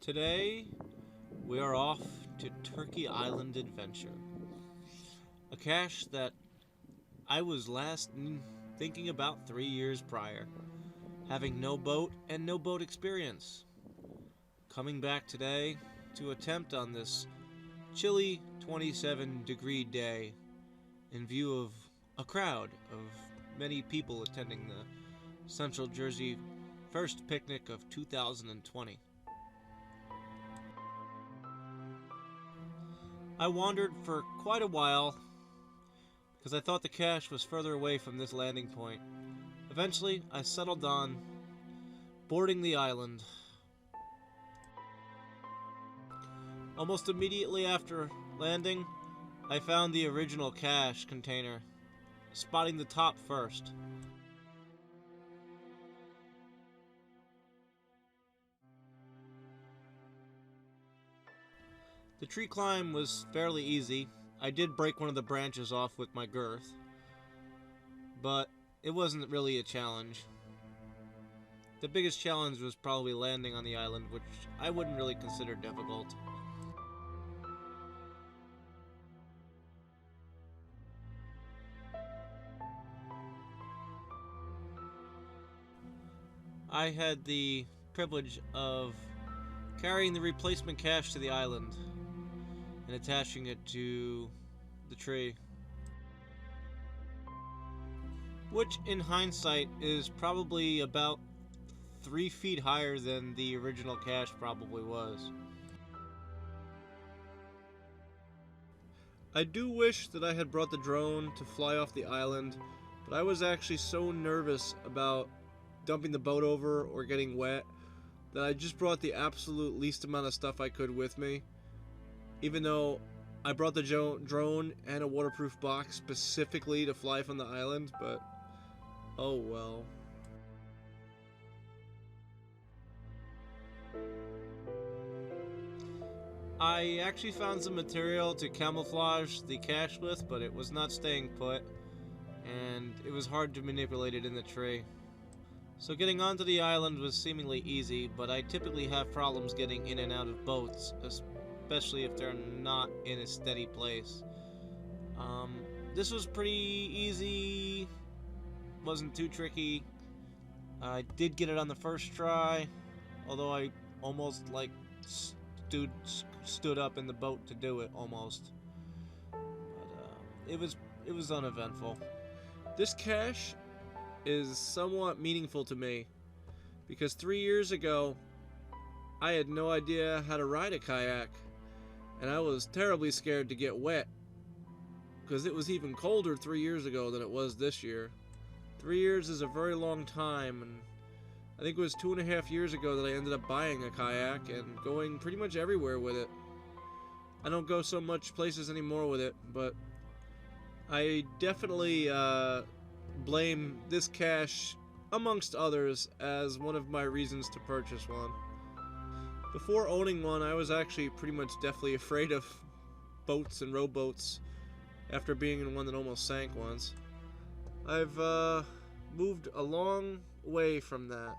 Today, we are off to Turkey Island Adventure. A cache that I was last thinking about 3 years prior, having no boat and no boat experience. Coming back today to attempt on this chilly 27-degree day in view of a crowd of many people attending the Central Jersey First Picnic of 2020. I wandered for quite a while because I thought the cache was further away from this landing point. Eventually, I settled on boarding the island. Almost immediately after landing, I found the original cache container, spotting the top first. The tree climb was fairly easy. I did break one of the branches off with my girth, but it wasn't really a challenge. The biggest challenge was probably landing on the island, which I wouldn't really consider difficult. I had the privilege of carrying the replacement cache to the island and attaching it to the tree, which in hindsight is probably about 3 feet higher than the original cache probably was. I do wish that I had brought the drone to fly off the island, but I was actually so nervous about dumping the boat over or getting wet that I just brought the absolute least amount of stuff I could with me, even though I brought the drone and a waterproof box specifically to fly from the island, but oh well. I actually found some material to camouflage the cache with, but it was not staying put, and it was hard to manipulate it in the tree. So getting onto the island was seemingly easy, but I typically have problems getting in and out of boats, especially if they're not in a steady place. This was pretty easy, wasn't too tricky. I did get it on the first try, although I almost stood up in the boat to do it almost. But it was uneventful. This cache is somewhat meaningful to me because 3 years ago I had no idea how to ride a kayak, and I was terribly scared to get wet because it was even colder 3 years ago than it was this year. 3 years is a very long time, and I think it was 2.5 years ago that I ended up buying a kayak and going pretty much everywhere with it. I don't go so much places anymore with it, but I definitely blame this cache, amongst others, as one of my reasons to purchase one. Before owning one, I was actually pretty much deathly afraid of boats and rowboats after being in one that almost sank once. I've moved a long way from that.